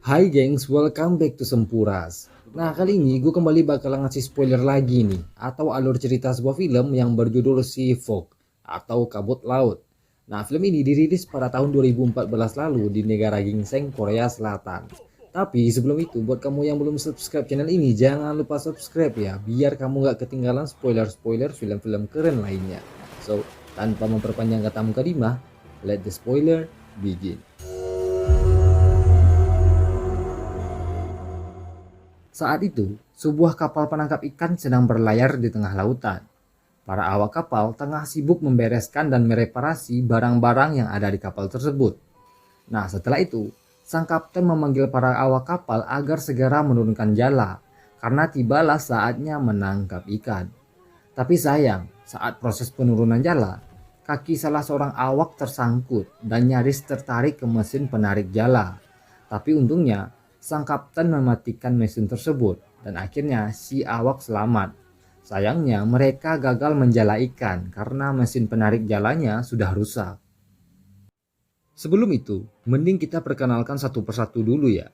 Hai gengs, welcome back to Sempuras. Nah kali ini gue kembali bakal ngasih spoiler lagi nih, atau alur cerita sebuah film yang berjudul Sea Fog atau Kabut Laut. Nah film ini dirilis pada tahun 2014 lalu di negara gingseng Korea Selatan. Tapi sebelum itu buat kamu yang belum subscribe channel ini jangan lupa subscribe ya, biar kamu gak ketinggalan spoiler-spoiler film-film keren lainnya. So tanpa memperpanjang kata mukadimah, let the spoiler begin. Saat itu, sebuah kapal penangkap ikan sedang berlayar di tengah lautan. Para awak kapal tengah sibuk membereskan dan mereparasi barang-barang yang ada di kapal tersebut. Nah, setelah itu, sang kapten memanggil para awak kapal agar segera menurunkan jala, karena tibalah saatnya menangkap ikan. Tapi sayang, saat proses penurunan jala, kaki salah seorang awak tersangkut dan nyaris tertarik ke mesin penarik jala. Tapi untungnya, sang kapten mematikan mesin tersebut dan akhirnya si awak selamat. Sayangnya mereka gagal menjala ikan karena mesin penarik jalanya sudah rusak. Sebelum itu, mending kita perkenalkan satu persatu dulu ya.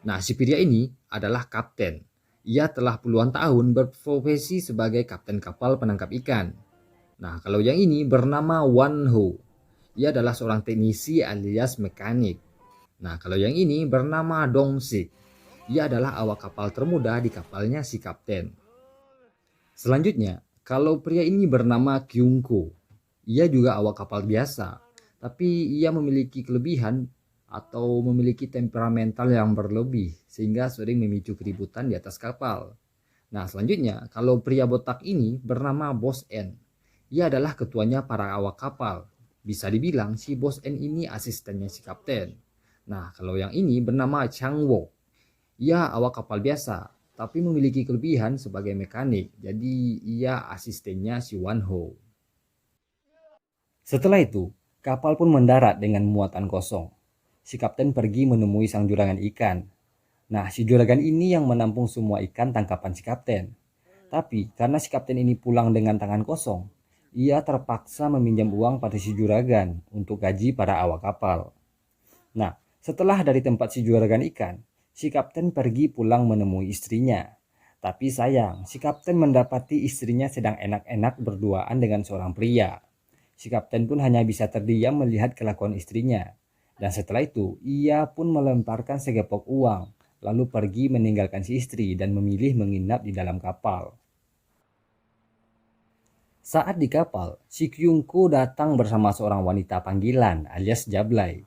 Nah, si pria ini adalah kapten. Ia telah puluhan tahun berprofesi sebagai kapten kapal penangkap ikan. Nah, kalau yang ini bernama Wan Ho. Ia adalah seorang teknisi alias mekanik. Nah, kalau yang ini bernama Dong Sik. Ia adalah awak kapal termuda di kapalnya si kapten. Selanjutnya, kalau pria ini bernama Kyung Ko. Ia juga awak kapal biasa, tapi ia memiliki kelebihan atau memiliki temperamental yang berlebih sehingga sering memicu keributan di atas kapal. Nah, selanjutnya, kalau pria botak ini bernama Bos N. Ia adalah ketuanya para awak kapal. Bisa dibilang si Bos N ini asistennya si kapten. Nah, kalau yang ini bernama Chang Wo. Ia awak kapal biasa, tapi memiliki kelebihan sebagai mekanik. Jadi ia asistennya si Wan Ho. Setelah itu, kapal pun mendarat dengan muatan kosong. Si kapten pergi menemui sang juragan ikan. Nah, si juragan ini yang menampung semua ikan tangkapan si kapten. Tapi karena si kapten ini pulang dengan tangan kosong, ia terpaksa meminjam uang pada si juragan untuk gaji para awak kapal. Nah, setelah dari tempat si juragan ikan, si kapten pergi pulang menemui istrinya. Tapi sayang, si kapten mendapati istrinya sedang enak-enak berduaan dengan seorang pria. Si kapten pun hanya bisa terdiam melihat kelakuan istrinya. Dan setelah itu, ia pun melemparkan segepok uang, lalu pergi meninggalkan si istri dan memilih menginap di dalam kapal. Saat di kapal, si Kyungko datang bersama seorang wanita panggilan alias Jablay.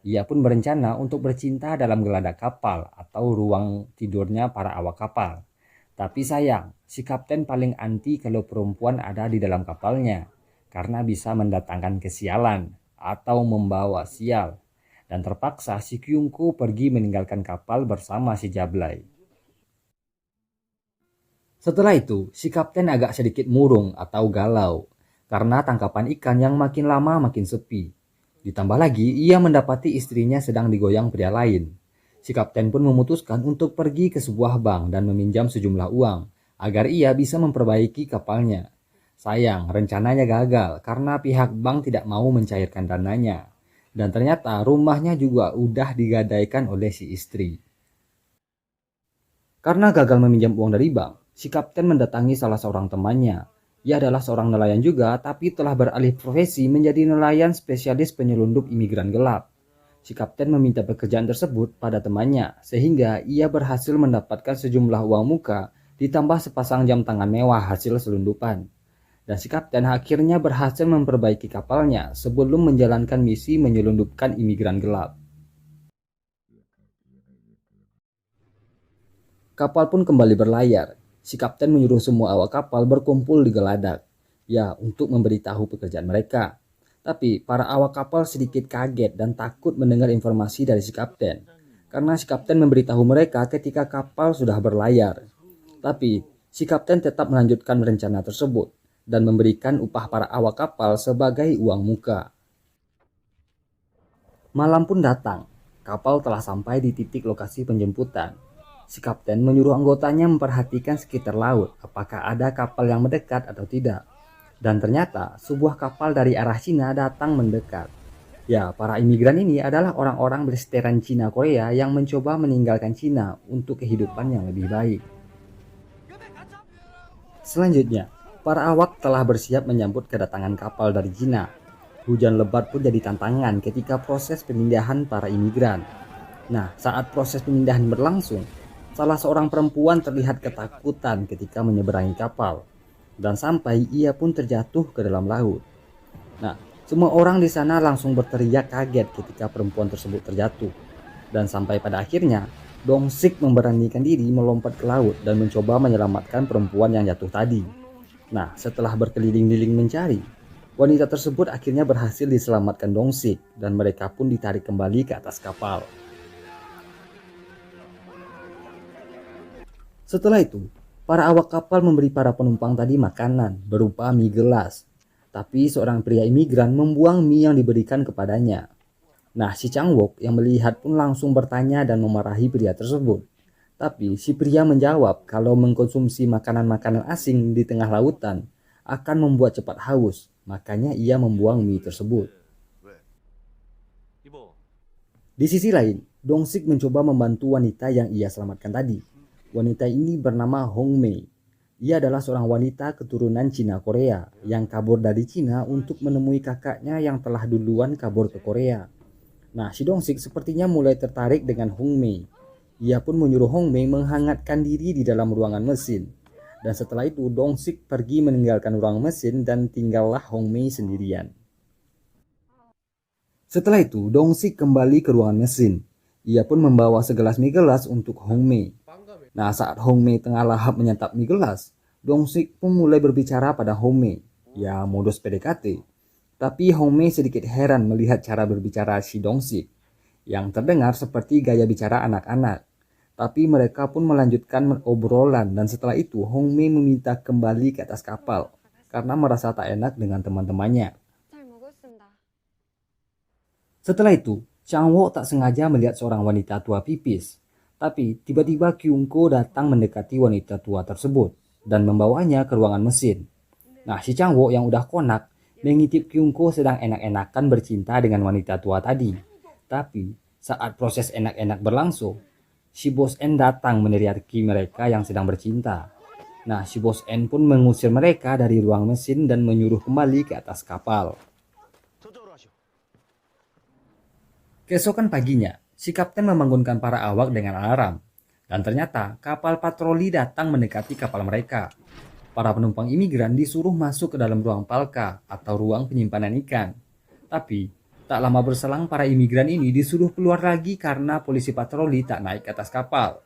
Ia pun berencana untuk bercinta dalam geladak kapal atau ruang tidurnya para awak kapal. Tapi sayang, si kapten paling anti kalau perempuan ada di dalam kapalnya, karena bisa mendatangkan kesialan atau membawa sial. Dan terpaksa si Kyungko pergi meninggalkan kapal bersama si Jablay. Setelah itu, si kapten agak sedikit murung atau galau karena tangkapan ikan yang makin lama makin sepi. Ditambah lagi, ia mendapati istrinya sedang digoyang pria lain. Si kapten pun memutuskan untuk pergi ke sebuah bank dan meminjam sejumlah uang agar ia bisa memperbaiki kapalnya. Sayang, rencananya gagal karena pihak bank tidak mau mencairkan dananya. Dan ternyata rumahnya juga udah digadaikan oleh si istri. Karena gagal meminjam uang dari bank, si kapten mendatangi salah seorang temannya. Ia adalah seorang nelayan juga, tapi telah beralih profesi menjadi nelayan spesialis penyelundup imigran gelap. Si kapten meminta pekerjaan tersebut pada temannya, sehingga ia berhasil mendapatkan sejumlah uang muka ditambah sepasang jam tangan mewah hasil selundupan. Dan si kapten akhirnya berhasil memperbaiki kapalnya sebelum menjalankan misi menyelundupkan imigran gelap. Kapal pun kembali berlayar. Si kapten menyuruh semua awak kapal berkumpul di geladak, ya untuk memberitahu pekerjaan mereka. Tapi para awak kapal sedikit kaget dan takut mendengar informasi dari si kapten, karena si kapten memberitahu mereka ketika kapal sudah berlayar. Tapi si kapten tetap melanjutkan rencana tersebut dan memberikan upah para awak kapal sebagai uang muka. Malam pun datang. Kapal telah sampai di titik lokasi penjemputan. Si kapten menyuruh anggotanya memperhatikan sekitar laut, apakah ada kapal yang mendekat atau tidak. Dan ternyata sebuah kapal dari arah Cina datang mendekat. Ya, para imigran ini adalah orang-orang berseteran Cina Korea yang mencoba meninggalkan Cina untuk kehidupan yang lebih baik. Selanjutnya, para awak telah bersiap menyambut kedatangan kapal dari Cina. Hujan lebat pun jadi tantangan ketika proses pemindahan para imigran. Nah, saat proses pemindahan berlangsung, salah seorang perempuan terlihat ketakutan ketika menyeberangi kapal. Dan sampai ia pun terjatuh ke dalam laut. Nah, semua orang di sana langsung berteriak kaget ketika perempuan tersebut terjatuh. Dan sampai pada akhirnya, Dong-sik memberanikan diri melompat ke laut dan mencoba menyelamatkan perempuan yang jatuh tadi. Nah, setelah berkeliling-liling mencari, wanita tersebut akhirnya berhasil diselamatkan Dong-sik dan mereka pun ditarik kembali ke atas kapal. Setelah itu, para awak kapal memberi para penumpang tadi makanan berupa mie gelas. Tapi seorang pria imigran membuang mie yang diberikan kepadanya. Nah, si Chang-wook yang melihat pun langsung bertanya dan memarahi pria tersebut. Tapi si pria menjawab kalau mengkonsumsi makanan-makanan asing di tengah lautan akan membuat cepat haus. Makanya ia membuang mie tersebut. Di sisi lain, Dong-sik mencoba membantu wanita yang ia selamatkan tadi. Wanita ini bernama Hong Mei. Ia adalah seorang wanita keturunan Cina Korea yang kabur dari Cina untuk menemui kakaknya yang telah duluan kabur ke Korea. Nah, si Dong-sik sepertinya mulai tertarik dengan Hong Mei. Ia pun menyuruh Hong Mei menghangatkan diri di dalam ruangan mesin. Dan setelah itu Dong-sik pergi meninggalkan ruang mesin dan tinggallah Hong Mei sendirian. Setelah itu Dong-sik kembali ke ruangan mesin. Ia pun membawa segelas mie gelas untuk Hong Mei. Nah, saat Hong Mei tengah lahap menyantap mie gelas, Dong-sik pun mulai berbicara pada Hong Mei. Ya, modus PDKT. Tapi Hong Mei sedikit heran melihat cara berbicara si Dong-sik, yang terdengar seperti gaya bicara anak-anak. Tapi mereka pun melanjutkan obrolan dan setelah itu Hong Mei meminta kembali ke atas kapal karena merasa tak enak dengan teman-temannya. Setelah itu, Chang-wook tak sengaja melihat seorang wanita tua pipis. Tapi tiba-tiba Kyungko datang mendekati wanita tua tersebut dan membawanya ke ruangan mesin. Nah, si Chang-wook yang udah konak mengintip Kyungko sedang enak-enakan bercinta dengan wanita tua tadi. Tapi saat proses enak-enak berlangsung, si Bos N datang meneriaki mereka yang sedang bercinta. Nah, si Bos N pun mengusir mereka dari ruang mesin dan menyuruh kembali ke atas kapal. Keesokan paginya, si kapten membangunkan para awak dengan alarm. Dan ternyata kapal patroli datang mendekati kapal mereka. Para penumpang imigran disuruh masuk ke dalam ruang palka atau ruang penyimpanan ikan. Tapi tak lama berselang para imigran ini disuruh keluar lagi karena polisi patroli tak naik ke atas kapal.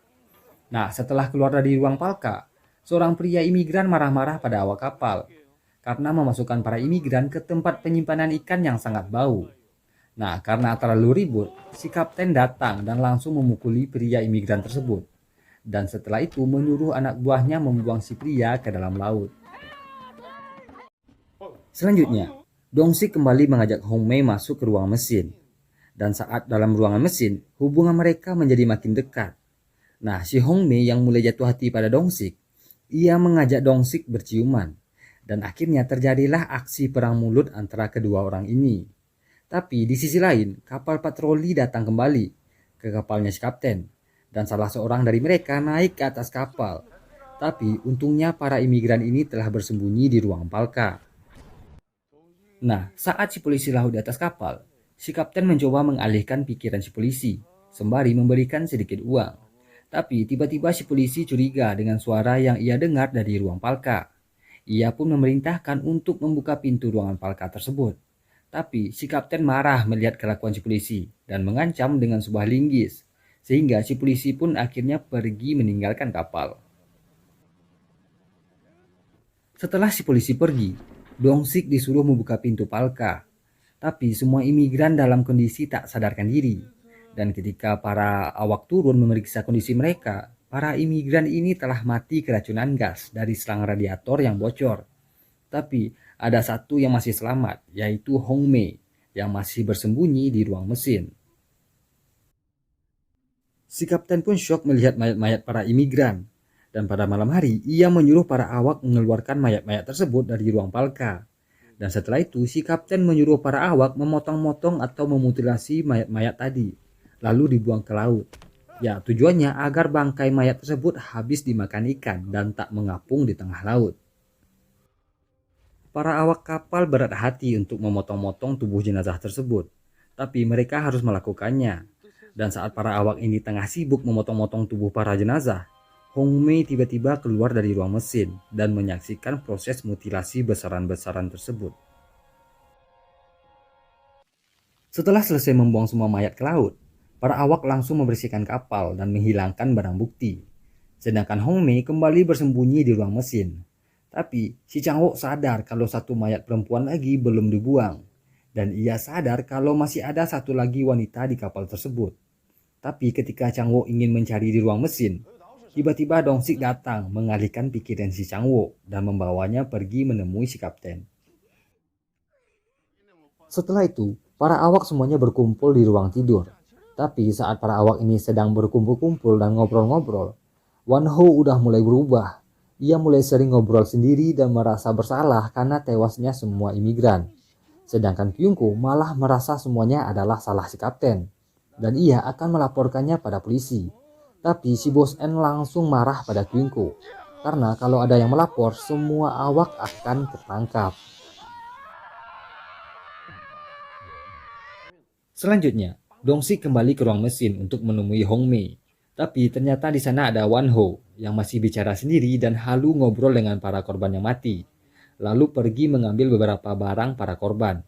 Nah, setelah keluar dari ruang palka, seorang pria imigran marah-marah pada awak kapal karena memasukkan para imigran ke tempat penyimpanan ikan yang sangat bau. Nah, karena terlalu ribut, si kapten datang dan langsung memukuli pria imigran tersebut. Dan setelah itu menyuruh anak buahnya membuang si pria ke dalam laut. Selanjutnya, Dong-sik kembali mengajak Hong Mei masuk ke ruang mesin. Dan saat dalam ruangan mesin, hubungan mereka menjadi makin dekat. Nah, si Hong Mei yang mulai jatuh hati pada Dong-sik, ia mengajak Dong-sik berciuman. Dan akhirnya terjadilah aksi perang mulut antara kedua orang ini. Tapi di sisi lain, kapal patroli datang kembali ke kapalnya si kapten. Dan salah seorang dari mereka naik ke atas kapal. Tapi untungnya para imigran ini telah bersembunyi di ruang palka. Nah, saat si polisi laut di atas kapal, si kapten mencoba mengalihkan pikiran si polisi, sembari memberikan sedikit uang. Tapi tiba-tiba si polisi curiga dengan suara yang ia dengar dari ruang palka. Ia pun memerintahkan untuk membuka pintu ruangan palka tersebut. Tapi si kapten marah melihat kelakuan si polisi dan mengancam dengan sebuah linggis. Sehingga si polisi pun akhirnya pergi meninggalkan kapal. Setelah si polisi pergi, Dong-sik disuruh membuka pintu palka. Tapi semua imigran dalam kondisi tak sadarkan diri. Dan ketika para awak turun memeriksa kondisi mereka, para imigran ini telah mati keracunan gas dari selang radiator yang bocor. Tapi ada satu yang masih selamat, yaitu Hong Mei, yang masih bersembunyi di ruang mesin. Si kapten pun syok melihat mayat-mayat para imigran. Dan pada malam hari, ia menyuruh para awak mengeluarkan mayat-mayat tersebut dari ruang palka. Dan setelah itu si kapten menyuruh para awak memotong-motong atau memutilasi mayat-mayat tadi, lalu dibuang ke laut. Ya, tujuannya agar bangkai mayat tersebut habis dimakan ikan dan tak mengapung di tengah laut. Para awak kapal berat hati untuk memotong-motong tubuh jenazah tersebut, tapi mereka harus melakukannya. Dan saat para awak ini tengah sibuk memotong-motong tubuh para jenazah, Hong Mei tiba-tiba keluar dari ruang mesin dan menyaksikan proses mutilasi besaran-besaran tersebut. Setelah selesai membuang semua mayat ke laut, para awak langsung membersihkan kapal dan menghilangkan barang bukti. Sedangkan Hong Mei kembali bersembunyi di ruang mesin. Tapi si Chang Wook sadar kalau satu mayat perempuan lagi belum dibuang. Dan ia sadar kalau masih ada satu lagi wanita di kapal tersebut. Tapi ketika Chang Wook ingin mencari di ruang mesin, tiba-tiba Dong Sik datang mengalihkan pikiran si Chang Wook dan membawanya pergi menemui si kapten. Setelah itu, para awak semuanya berkumpul di ruang tidur. Tapi saat para awak ini sedang berkumpul-kumpul dan ngobrol-ngobrol, Wan Ho udah mulai berubah. Ia mulai sering ngobrol sendiri dan merasa bersalah karena tewasnya semua imigran. Sedangkan Kyung Ko malah merasa semuanya adalah salah si kapten. Dan ia akan melaporkannya pada polisi. Tapi si Bos N langsung marah pada Kyung Ko. Karena kalau ada yang melapor, semua awak akan tertangkap. Selanjutnya, Dong Sik kembali ke ruang mesin untuk menemui Hong Mei. Tapi ternyata di sana ada Wan Ho yang masih bicara sendiri dan halu ngobrol dengan para korban yang mati. Lalu pergi mengambil beberapa barang para korban.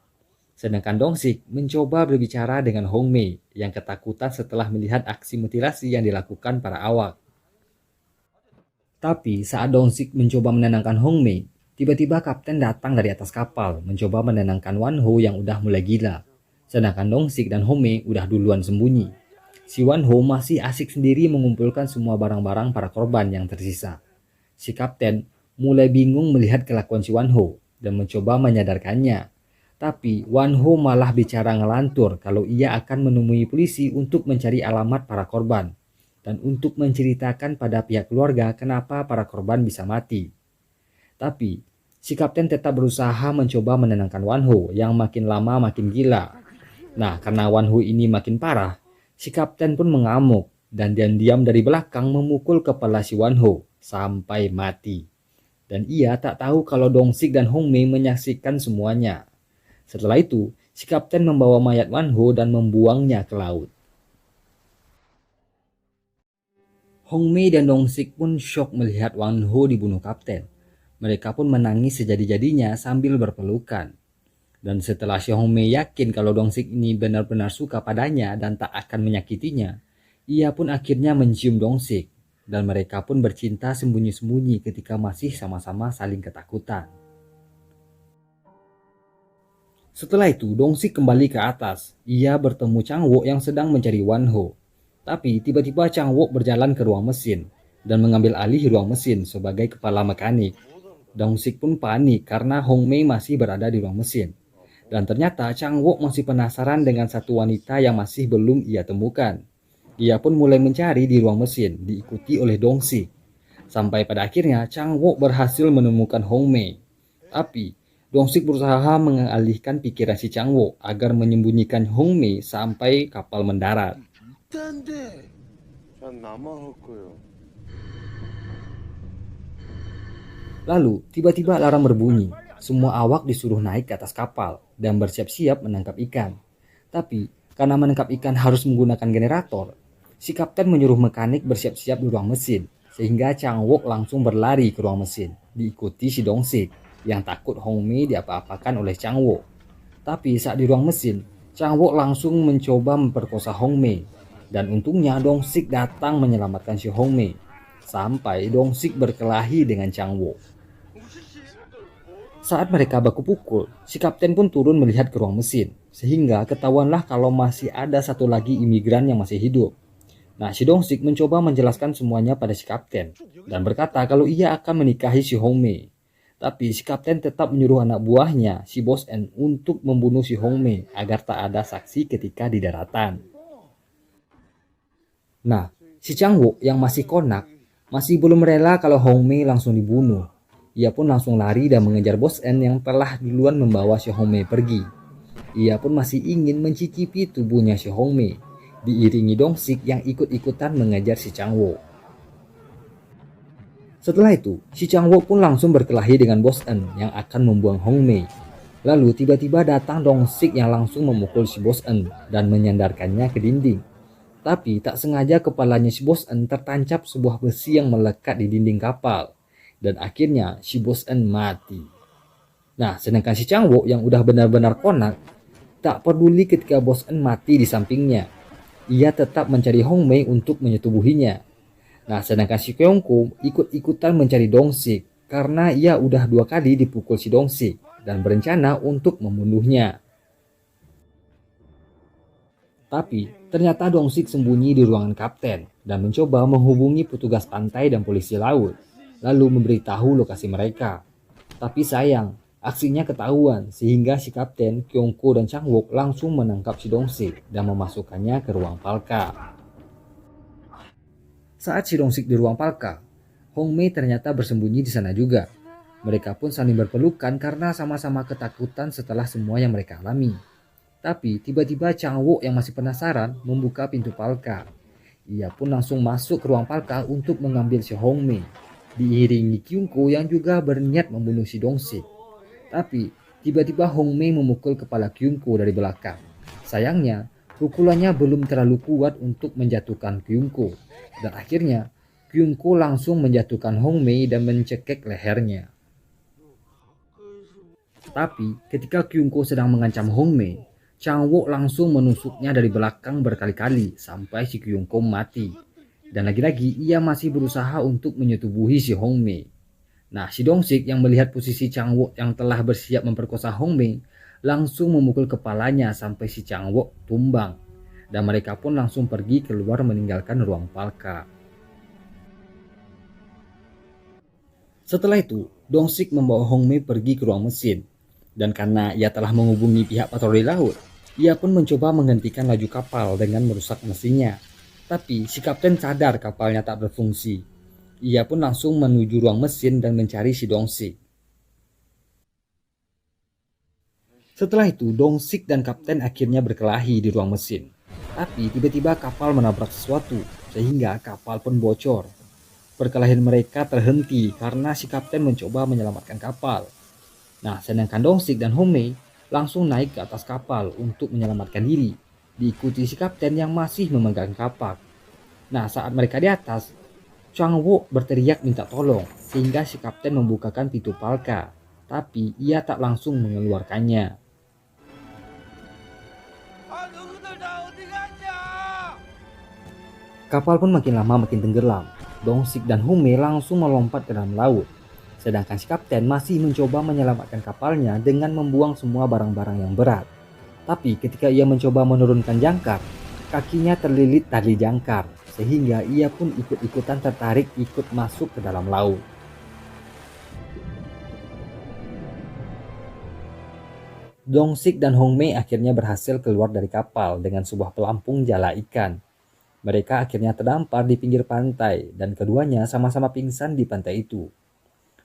Sedangkan Dong Sik mencoba berbicara dengan Hong Mei yang ketakutan setelah melihat aksi mutilasi yang dilakukan para awak. Tapi saat Dong Sik mencoba menenangkan Hong Mei, tiba-tiba kapten datang dari atas kapal mencoba menenangkan Wan Ho yang udah mulai gila. Sedangkan Dong Sik dan Hong Mei udah duluan sembunyi. Si Wan Ho masih asik sendiri mengumpulkan semua barang-barang para korban yang tersisa. Si kapten mulai bingung melihat kelakuan si Wan Ho dan mencoba menyadarkannya. Tapi Wan Ho malah bicara ngelantur kalau ia akan menemui polisi untuk mencari alamat para korban. Dan untuk menceritakan pada pihak keluarga kenapa para korban bisa mati. Tapi si kapten tetap berusaha mencoba menenangkan Wan Ho yang makin lama makin gila. Nah, karena Wan Ho ini makin parah, si kapten pun mengamuk dan diam-diam dari belakang memukul kepala si Wan Ho sampai mati. Dan ia tak tahu kalau Dong Sik dan Hong Mei menyaksikan semuanya. Setelah itu, si kapten membawa mayat Wan Ho dan membuangnya ke laut. Hong Mei dan Dong Sik pun syok melihat Wan Ho dibunuh kapten. Mereka pun menangis sejadi-jadinya sambil berpelukan. Dan setelah si Hong Mei yakin kalau Dong Sik ini benar-benar suka padanya dan tak akan menyakitinya, ia pun akhirnya mencium Dong Sik. Dan mereka pun bercinta sembunyi-sembunyi ketika masih sama-sama saling ketakutan. Setelah itu, Dong Sik kembali ke atas. Ia bertemu Chang Wook yang sedang mencari Wan Ho. Tapi tiba-tiba Chang Wook berjalan ke ruang mesin dan mengambil alih ruang mesin sebagai kepala mekanik. Dong Sik pun panik karena Hong Mei masih berada di ruang mesin. Dan ternyata Chang Wook masih penasaran dengan satu wanita yang masih belum ia temukan. Ia pun mulai mencari di ruang mesin, diikuti oleh Dong Sik. Sampai pada akhirnya Chang Wook berhasil menemukan Hong Mei. Tapi Dong Sik berusaha mengalihkan pikiran si Chang Wook agar menyembunyikan Hong Mei sampai kapal mendarat. Lalu tiba-tiba alarm berbunyi. Semua awak disuruh naik ke atas kapal dan bersiap-siap menangkap ikan. Tapi karena menangkap ikan harus menggunakan generator, si kapten menyuruh mekanik bersiap-siap di ruang mesin. Sehingga Chang Wook langsung berlari ke ruang mesin, diikuti si Dong Sik yang takut Hong Mei diapa-apakan oleh Chang Wook. Tapi saat di ruang mesin, Chang Wook langsung mencoba memperkosa Hong Mei. Dan untungnya Dong Sik datang menyelamatkan si Hong Mei. Sampai Dong Sik berkelahi dengan Chang Wook. Saat mereka baku pukul, si kapten pun turun melihat ke ruang mesin, sehingga ketahuanlah kalau masih ada satu lagi imigran yang masih hidup. Nah, si Dong Sik mencoba menjelaskan semuanya pada si kapten, dan berkata kalau ia akan menikahi si Hong Mei. Tapi si kapten tetap menyuruh anak buahnya, si Bos N, untuk membunuh si Hong Mei agar tak ada saksi ketika di daratan. Nah, si Chang Wook yang masih konak, masih belum rela kalau Hong Mei langsung dibunuh. Ia pun langsung lari dan mengejar Bos N yang telah duluan membawa si Hongmei pergi. Ia pun masih ingin mencicipi tubuhnya si Hongmei, diiringi Dongsik yang ikut-ikutan mengejar si Changwo. Setelah itu, si Changwo pun langsung berkelahi dengan Bos N yang akan membuang Hongmei. Lalu tiba-tiba datang Dongsik yang langsung memukul si Bos N dan menyandarkannya ke dinding. Tapi tak sengaja kepalanya si Bos N tertancap sebuah besi yang melekat di dinding kapal. Dan akhirnya si Bos N mati. Nah, sedangkan si Changwo yang udah benar-benar konak, tak peduli ketika Bos N mati di sampingnya. Ia tetap mencari Hongmei untuk menyetubuhinya. Nah, sedangkan si Kyongko ikut-ikutan mencari Dongsik karena ia udah 2 kali dipukul si Dongsik dan berencana untuk membunuhnya. Tapi ternyata Dongsik sembunyi di ruangan kapten dan mencoba menghubungi petugas pantai dan polisi laut, lalu memberitahu lokasi mereka. Tapi sayang, aksinya ketahuan sehingga si kapten, Kyongko dan Changwook langsung menangkap si Dongsik dan memasukkannya ke ruang palka. Saat si Dongsik di ruang palka, Hongmei ternyata bersembunyi di sana juga. Mereka pun saling berpelukan karena sama-sama ketakutan setelah semua yang mereka alami. Tapi tiba-tiba Changwook yang masih penasaran membuka pintu palka. Ia pun langsung masuk ke ruang palka untuk mengambil si Hongmei, diiringi Kyungko yang juga berniat membunuh si Dongsik. Tapi tiba-tiba Hongmei memukul kepala Kyungko dari belakang. Sayangnya, pukulannya belum terlalu kuat untuk menjatuhkan Kyungko. Dan akhirnya, Kyungko langsung menjatuhkan Hongmei dan mencekik lehernya. Tapi ketika Kyungko sedang mengancam Hongmei, Changwook langsung menusuknya dari belakang berkali-kali sampai si Kyungko mati. Dan lagi-lagi ia masih berusaha untuk menyetubuhi si Hongmei. Nah, si Dongsik yang melihat posisi Changwook yang telah bersiap memperkosa Hongmei langsung memukul kepalanya sampai si Changwook tumbang. Dan mereka pun langsung pergi keluar meninggalkan ruang palka. Setelah itu, Dongsik membawa Hongmei pergi ke ruang mesin. Dan karena ia telah menghubungi pihak patroli laut, ia pun mencoba menghentikan laju kapal dengan merusak mesinnya. Tapi si kapten sadar kapalnya tak berfungsi. Ia pun langsung menuju ruang mesin dan mencari si Dongsik. Setelah itu, Dongsik dan kapten akhirnya berkelahi di ruang mesin. Tapi tiba-tiba kapal menabrak sesuatu, sehingga kapal pun bocor. Perkelahian mereka terhenti karena si kapten mencoba menyelamatkan kapal. Nah, sedangkan Dongsik dan Hongmei langsung naik ke atas kapal untuk menyelamatkan diri, diikuti si kapten yang masih memegang kapak. Nah, saat mereka di atas, Changwook berteriak minta tolong, sehingga si kapten membukakan pintu palka, tapi ia tak langsung mengeluarkannya. Kapal pun makin lama makin tenggelam. Dongsik dan Hongmei langsung melompat ke dalam laut. Sedangkan si kapten masih mencoba menyelamatkan kapalnya dengan membuang semua barang-barang yang berat. Tapi ketika ia mencoba menurunkan jangkar, kakinya terlilit tali jangkar, sehingga ia pun ikut-ikutan tertarik ikut masuk ke dalam laut. Dongsik dan Hongmei akhirnya berhasil keluar dari kapal dengan sebuah pelampung jala ikan. Mereka akhirnya terdampar di pinggir pantai dan keduanya sama-sama pingsan di pantai itu.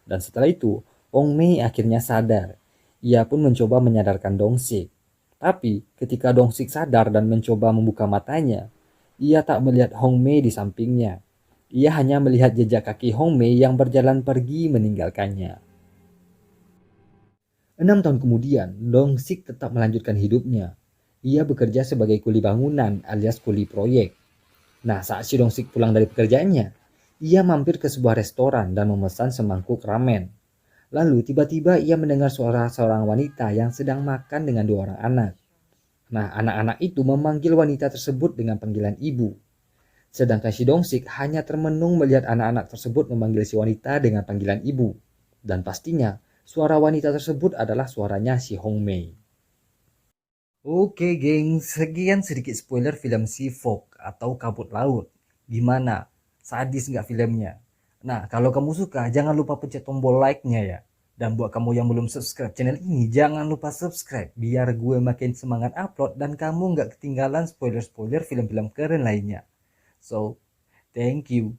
Dan setelah itu, Hongmei akhirnya sadar. Ia pun mencoba menyadarkan Dongsik. Tapi ketika Dongsik sadar dan mencoba membuka matanya, ia tak melihat Hongmei di sampingnya. Ia hanya melihat jejak kaki Hongmei yang berjalan pergi meninggalkannya. 6 tahun kemudian, Dongsik tetap melanjutkan hidupnya. Ia bekerja sebagai kuli bangunan alias kuli proyek. Nah, saat si Dongsik pulang dari pekerjaannya, ia mampir ke sebuah restoran dan memesan semangkuk ramen. Lalu tiba-tiba ia mendengar suara seorang wanita yang sedang makan dengan 2 orang anak. Nah, anak-anak itu memanggil wanita tersebut dengan panggilan ibu. Sedangkan si Dongsik hanya termenung melihat anak-anak tersebut memanggil si wanita dengan panggilan ibu. Dan pastinya, suara wanita tersebut adalah suaranya si Hongmei. Oke geng, sekian sedikit spoiler film Sea Fog atau Kabut Laut. Gimana? Sadis nggak filmnya? Nah, kalau kamu suka, jangan lupa pencet tombol like-nya ya. Dan buat kamu yang belum subscribe channel ini, jangan lupa subscribe biar gue makin semangat upload dan kamu nggak ketinggalan spoiler-spoiler film-film keren lainnya. So, thank you.